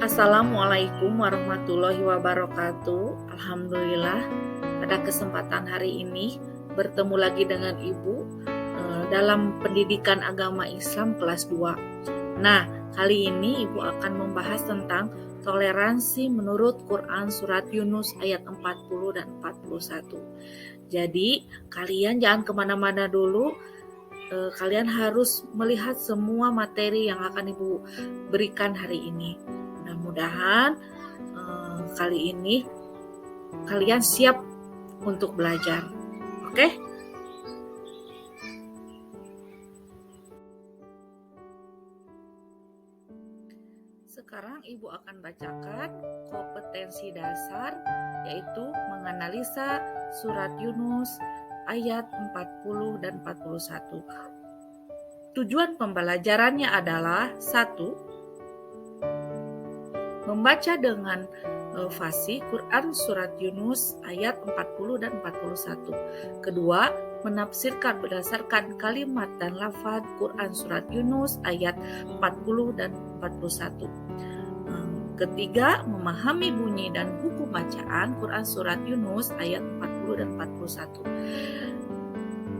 Assalamualaikum warahmatullahi wabarakatuh. Alhamdulillah, pada kesempatan hari ini bertemu lagi dengan Ibu dalam pendidikan agama Islam kelas 2. Nah, kali ini Ibu akan membahas tentang toleransi menurut Quran surat Yunus ayat 40 dan 41. Jadi, kalian jangan kemana-mana dulu. Kalian harus melihat semua materi yang akan Ibu berikan hari ini. Mudah-mudahan kali ini kalian siap untuk belajar. Oke? Sekarang Ibu akan bacakan kompetensi dasar, yaitu menganalisa surat Yunus ayat 40 dan 41. Tujuan pembelajarannya adalah 1. Membaca dengan fasih Quran surat Yunus ayat 40 dan 41. Kedua, menafsirkan berdasarkan kalimat dan lafaz Quran surat Yunus ayat 40 dan 41. Ketiga, memahami bunyi dan hukum bacaan Quran surat Yunus ayat 40 dan 41.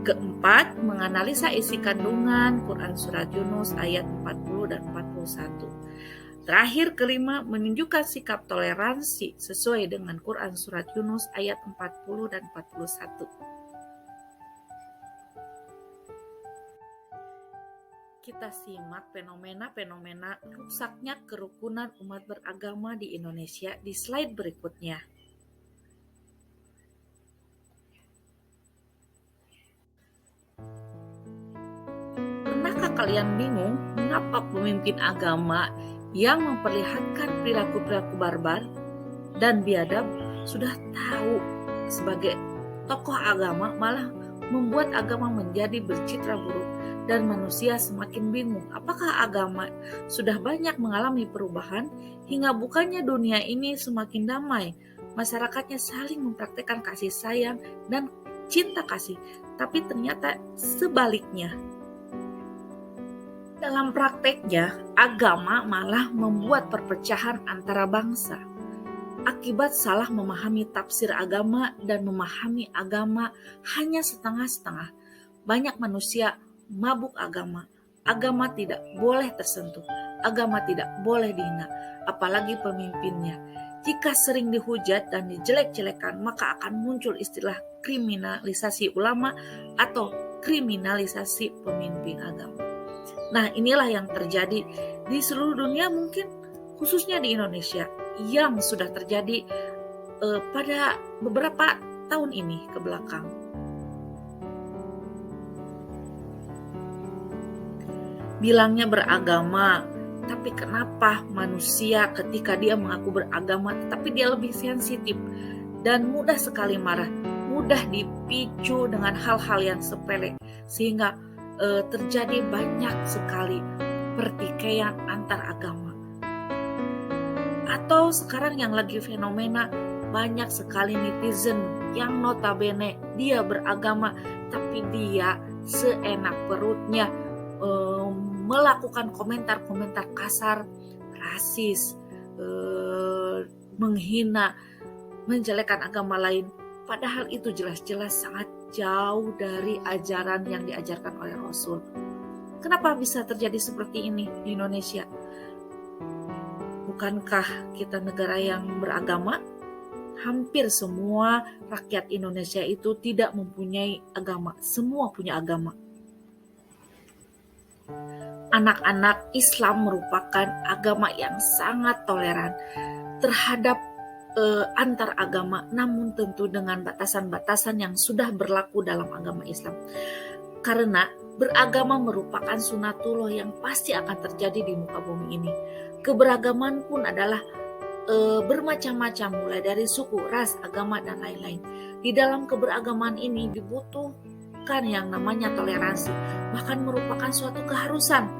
Keempat, menganalisa isi kandungan Quran surat Yunus ayat 40 dan 41. Terakhir, kelima, menunjukkan sikap toleransi sesuai dengan Quran surat Yunus ayat 40 dan 41. Kita simak fenomena-fenomena rusaknya kerukunan umat beragama di Indonesia di slide berikutnya. Pernahkah kalian bingung mengapa pemimpin agama yang memperlihatkan perilaku-perilaku barbar dan biadab sudah tahu sebagai tokoh agama malah membuat agama menjadi bercitra buruk dan manusia semakin bingung apakah agama sudah banyak mengalami perubahan hingga bukannya dunia ini semakin damai, masyarakatnya saling mempraktikkan kasih sayang dan cinta kasih, tapi ternyata sebaliknya. Dalam prakteknya, agama malah membuat perpecahan antara bangsa. Akibat salah memahami tafsir agama dan memahami agama hanya setengah-setengah. Banyak manusia mabuk agama. Agama tidak boleh tersentuh. Agama tidak boleh dihina, apalagi pemimpinnya. Jika sering dihujat dan dijelek-jelekan, maka akan muncul istilah kriminalisasi ulama atau kriminalisasi pemimpin agama. Nah, inilah yang terjadi di seluruh dunia, mungkin khususnya di Indonesia, yang sudah terjadi pada beberapa tahun ini ke belakang. Bilangnya beragama, tapi kenapa manusia ketika dia mengaku beragama, tetapi dia lebih sensitif dan mudah sekali marah, mudah dipicu dengan hal-hal yang sepele, sehingga terjadi banyak sekali pertikaian antar agama. Atau sekarang yang lagi fenomena, banyak sekali netizen yang notabene dia beragama tapi dia seenak perutnya melakukan komentar-komentar kasar, rasis, menghina, menjelekkan agama lain. Padahal itu jelas-jelas sangat jauh dari ajaran yang diajarkan oleh Rasul. Kenapa bisa terjadi seperti ini di Indonesia? Bukankah kita negara yang beragama? Hampir semua rakyat Indonesia itu tidak mempunyai agama. Semua punya agama. Anak-anak Islam merupakan agama yang sangat toleran terhadap antar agama, namun tentu dengan batasan-batasan yang sudah berlaku dalam agama Islam. Karena beragama merupakan sunatullah yang pasti akan terjadi di muka bumi ini. Keberagaman pun adalah bermacam-macam, mulai dari suku, ras, agama, dan lain-lain. Di dalam keberagaman ini dibutuhkan yang namanya toleransi, bahkan merupakan suatu keharusan.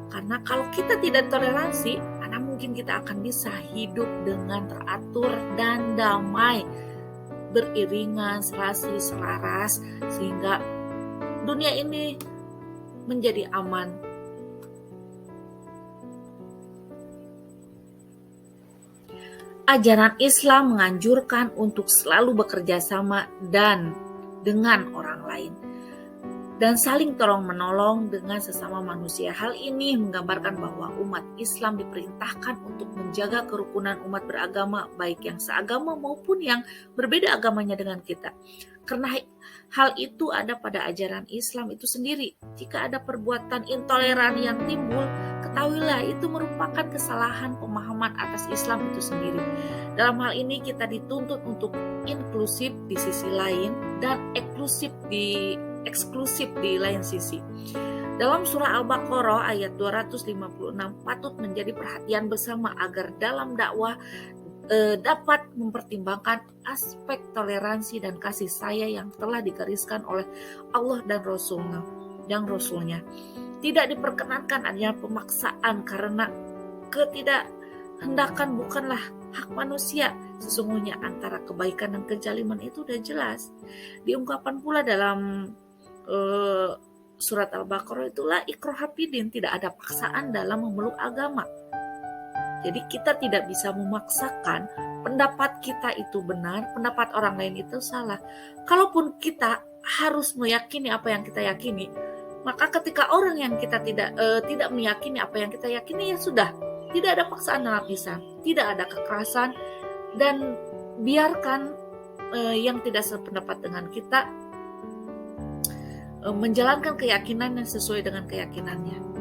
Karena kalau kita tidak toleransi, mana mungkin kita akan bisa hidup dengan teratur dan damai, beriringan, serasi, selaras, sehingga dunia ini menjadi aman. Ajaran Islam menganjurkan untuk selalu bekerja sama dan dengan orang lain dan saling tolong-menolong dengan sesama manusia. Hal ini menggambarkan bahwa umat Islam diperintahkan untuk menjaga kerukunan umat beragama, baik yang seagama maupun yang berbeda agamanya dengan kita. Karena hal itu ada pada ajaran Islam itu sendiri. Jika ada perbuatan intoleran yang timbul, ketahuilah itu merupakan kesalahan pemahaman atas Islam itu sendiri. Dalam hal ini kita dituntut untuk inklusif di sisi lain dan eksklusif di lain sisi. Dalam surah Al-Baqarah ayat 256 patut menjadi perhatian bersama agar dalam dakwah dapat mempertimbangkan aspek toleransi dan kasih sayang yang telah digariskan oleh Allah dan Rasulnya. Tidak diperkenankan adanya pemaksaan karena ketidakhendakan bukanlah hak manusia. Sesungguhnya antara kebaikan dan kezaliman itu sudah jelas. Diungkapkan pula dalam surat Al-Baqarah itulah ikrah fidin, tidak ada paksaan dalam memeluk agama. Jadi kita tidak bisa memaksakan pendapat kita itu benar, pendapat orang lain itu salah. Kalaupun kita harus meyakini apa yang kita yakini, maka ketika orang yang kita tidak meyakini apa yang kita yakini, ya sudah, tidak ada paksaan dalam lisan, tidak ada kekerasan, dan biarkan yang tidak sependapat dengan kita menjalankan keyakinan yang sesuai dengan keyakinannya.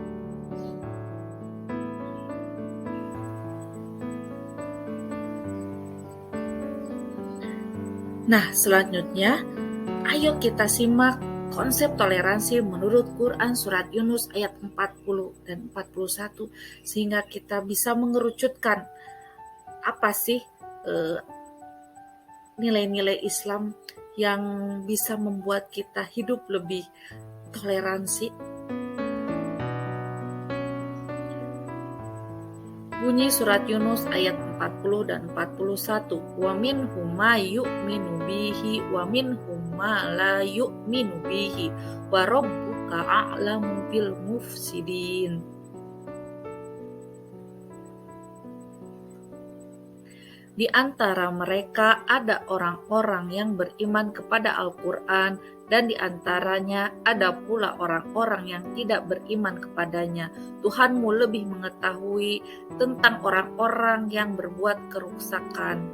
Nah, selanjutnya, ayo kita simak konsep toleransi menurut Quran surat Yunus ayat 40 dan 41 sehingga kita bisa mengerucutkan apa sih nilai-nilai Islam yang bisa membuat kita hidup lebih toleransi. Bunyi surat Yunus ayat 40 dan 41. Wa minhum ma yu'minu bihi wa minhum ma la yu'minu bihi wa rabbuka a'lamu bil mufsidin. Di antara mereka ada orang-orang yang beriman kepada Al-Quran dan di antaranya ada pula orang-orang yang tidak beriman kepadanya. Tuhanmu lebih mengetahui tentang orang-orang yang berbuat kerusakan.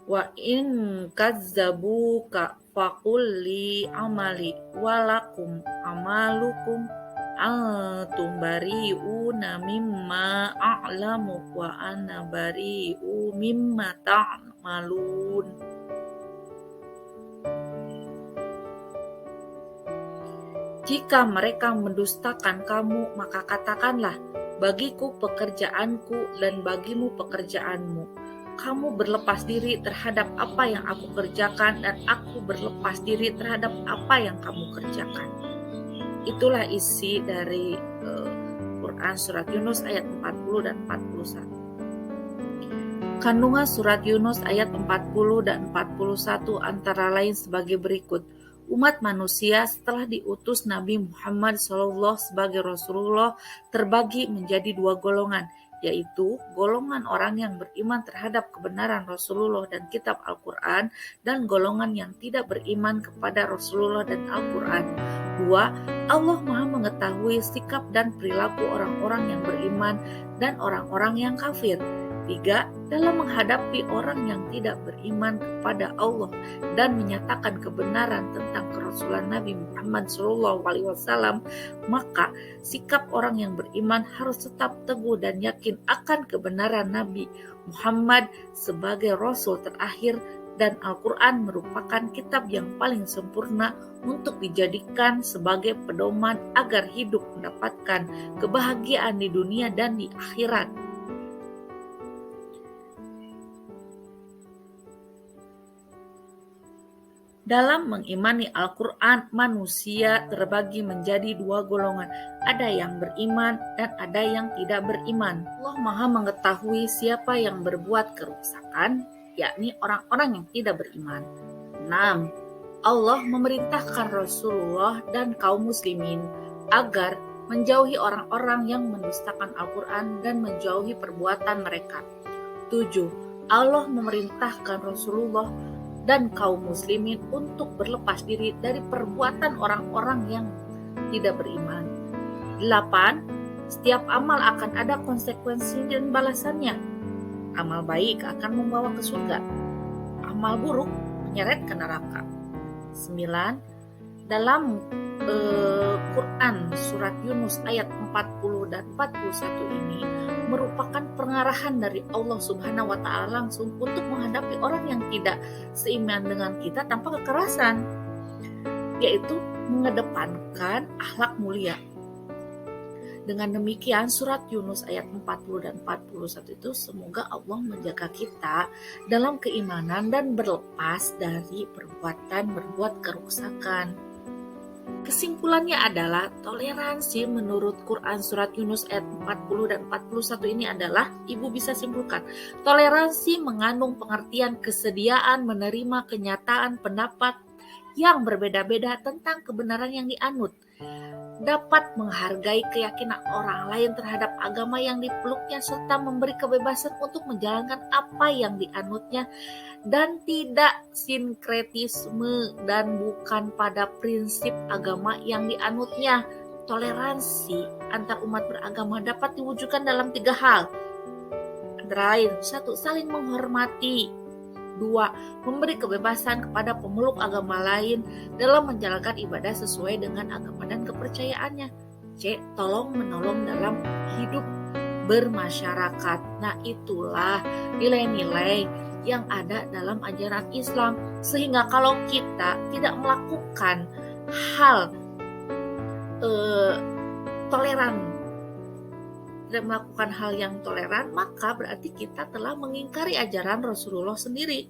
Wa in kazzabuka faqul li amali walakum amalukum antum bari'una mimma a'lamu wa ana bari'u mimma ta'malun. Jika mereka mendustakan kamu, maka katakanlah, bagiku pekerjaanku dan bagimu pekerjaanmu. Kamu berlepas diri terhadap apa yang aku kerjakan dan aku berlepas diri terhadap apa yang kamu kerjakan. Itulah isi dari Quran surat Yunus ayat 40 dan 41. Kandungan surat Yunus ayat 40 dan 41 antara lain sebagai berikut. Umat manusia setelah diutus Nabi Muhammad SAW sebagai Rasulullah terbagi menjadi dua golongan, yaitu golongan orang yang beriman terhadap kebenaran Rasulullah dan kitab Al-Quran dan golongan yang tidak beriman kepada Rasulullah dan Al-Quran. 2. Allah Maha mengetahui sikap dan perilaku orang-orang yang beriman dan orang-orang yang kafir. 3. Dalam menghadapi orang yang tidak beriman kepada Allah dan menyatakan kebenaran tentang kerasulan Nabi Muhammad SAW, maka sikap orang yang beriman harus tetap teguh dan yakin akan kebenaran Nabi Muhammad sebagai Rasul terakhir dan Al-Quran merupakan kitab yang paling sempurna untuk dijadikan sebagai pedoman agar hidup mendapatkan kebahagiaan di dunia dan di akhirat. Dalam mengimani Al-Quran, manusia terbagi menjadi dua golongan. Ada yang beriman dan ada yang tidak beriman. Allah Maha mengetahui siapa yang berbuat kerusakan, yakni orang-orang yang tidak beriman. 6. Allah memerintahkan Rasulullah dan kaum muslimin agar menjauhi orang-orang yang mendustakan Al-Quran dan menjauhi perbuatan mereka. 7. Allah memerintahkan Rasulullah dan kaum muslimin untuk berlepas diri dari perbuatan orang-orang yang tidak beriman. 8. Setiap amal akan ada konsekuensi dan balasannya. Amal baik akan membawa ke surga. Amal buruk menyeret ke neraka. 9. Dalam Quran surat Yunus ayat 40 dan 41 ini merupakan pengarahan dari Allah Subhanahu wa taala langsung untuk menghadapi orang yang tidak seiman dengan kita tanpa kekerasan, yaitu mengedepankan akhlak mulia. Dengan demikian surat Yunus ayat 40 dan 41 itu semoga Allah menjaga kita dalam keimanan dan berlepas dari perbuatan berbuat kerusakan. Kesimpulannya adalah toleransi menurut Quran surat Yunus ayat 40 dan 41 ini adalah, Ibu bisa simpulkan, toleransi mengandung pengertian kesediaan menerima kenyataan pendapat yang berbeda-beda tentang kebenaran yang dianut, dapat menghargai keyakinan orang lain terhadap agama yang dipeluknya serta memberi kebebasan untuk menjalankan apa yang dianutnya dan tidak sinkretisme dan bukan pada prinsip agama yang dianutnya. Toleransi antar umat beragama dapat diwujudkan dalam 3 hal. Antara lain, 1. Saling menghormati. 2. Memberi kebebasan kepada pemeluk agama lain dalam menjalankan ibadah sesuai dengan agama dan kepercayaannya. C. Tolong menolong dalam hidup bermasyarakat. Nah, itulah nilai-nilai yang ada dalam ajaran Islam. Sehingga kalau kita tidak melakukan hal toleran, tidak melakukan hal yang toleran, maka berarti kita telah mengingkari ajaran Rasulullah sendiri.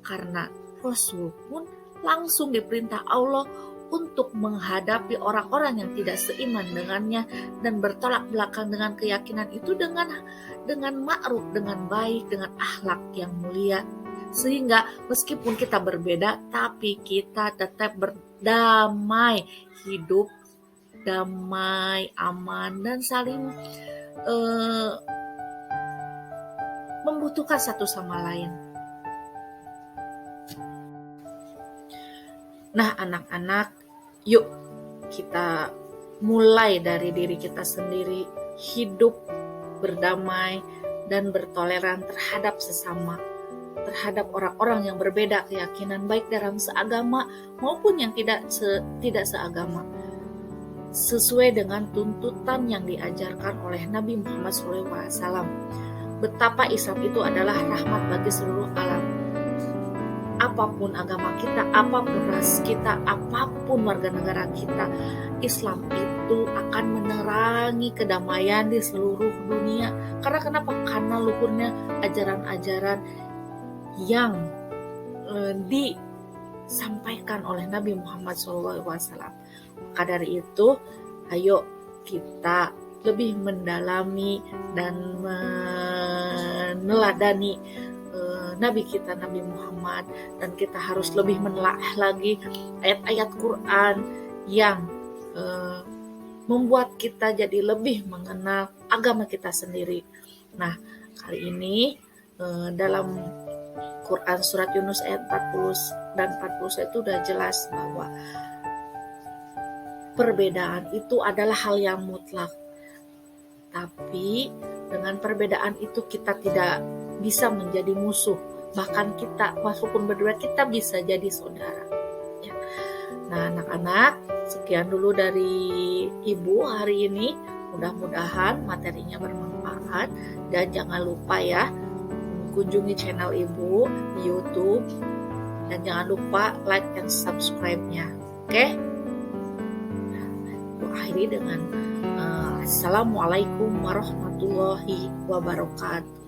Karena Rasul pun langsung diperintah Allah untuk menghadapi orang-orang yang tidak seiman dengannya dan bertolak belakang dengan keyakinan itu dengan ma'ruf, dengan baik, dengan akhlak yang mulia. Sehingga meskipun kita berbeda, tapi kita tetap berdamai, hidup damai, aman, dan saling membutuhkan satu sama lain. Nah, anak-anak, yuk kita mulai dari diri kita sendiri, hidup berdamai dan bertoleran terhadap sesama, terhadap orang-orang yang berbeda keyakinan, baik dalam seagama maupun yang tidak seagama, sesuai dengan tuntutan yang diajarkan oleh Nabi Muhammad SAW. Betapa Islam itu adalah rahmat bagi seluruh alam. Apapun agama kita, apapun ras kita, apapun warga negara kita, Islam itu akan menerangi kedamaian di seluruh dunia. Karena kenapa? Karena luhurnya ajaran-ajaran yang disampaikan oleh Nabi Muhammad SAW. Maka dari itu, ayo kita lebih mendalami dan meneladani Nabi kita, Nabi Muhammad, dan kita harus lebih menelaah lagi ayat-ayat Quran yang membuat kita jadi lebih mengenal agama kita sendiri. Nah, kali ini dalam Quran surat Yunus ayat 40 dan 41 itu sudah jelas bahwa perbedaan itu adalah hal yang mutlak. Tapi dengan perbedaan itu kita tidak bisa menjadi musuh. Bahkan kita, walaupun berdua, kita bisa jadi saudara. Ya. Nah, anak-anak, sekian dulu dari Ibu hari ini. Mudah-mudahan materinya bermanfaat. Dan jangan lupa ya, kunjungi channel Ibu di YouTube. Dan jangan lupa like dan subscribe-nya. Oke? Akhiri dengan Assalamualaikum warahmatullahi wabarakatuh.